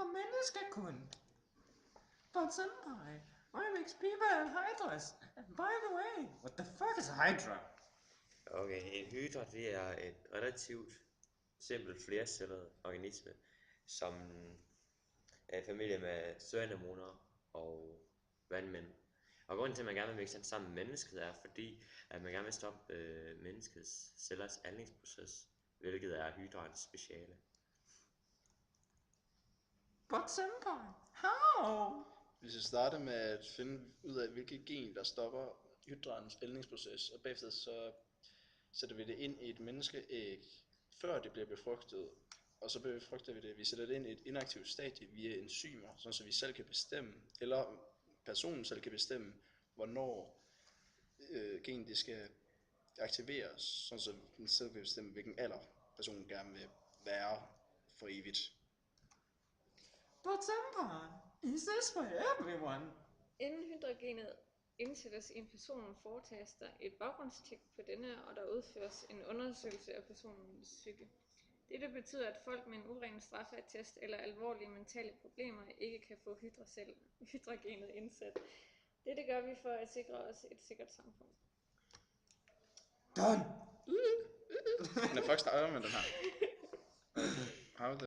for mennesker kun. But senpai, I mix people and hydras. And by the way, what the fuck is a hydra? Okay, en hydra det er et relativt simpelt flercellet organisme, som er i familie med søanemoner og vandmænd. Og grunden til, at man gerne vil mixe den sammen med mennesket, er fordi, at man gerne vil stoppe menneskets cellers aldringsproces, hvilket er hydraens speciale. But senpai, how? Vi skal starte med at finde ud af, hvilket gen, der stopper hydraens ældningsproces, og bagefter så sætter vi det ind i et menneskeæg, før det bliver befrugtet, og så befrugter vi det. Vi sætter det ind i et inaktivt stadie via enzymer, sådan så vi selv kan bestemme, eller personen selv kan bestemme, hvornår genen det skal aktiveres, sådan så den selv kan bestemme, hvilken alder personen gerne vil være for evigt. But senpai, is this for everyone? Inden hydrogenet indsættes i en person, foretages der et baggrundstjek på denne, og der udføres en undersøgelse af personens psyke. Dette betyder, at folk med en uren straffeattest eller alvorlige mentale problemer ikke kan få hydrogenet indsat. Dette gør vi for at sikre os et sikkert samfund. Done. Men fuck starter med den her. How the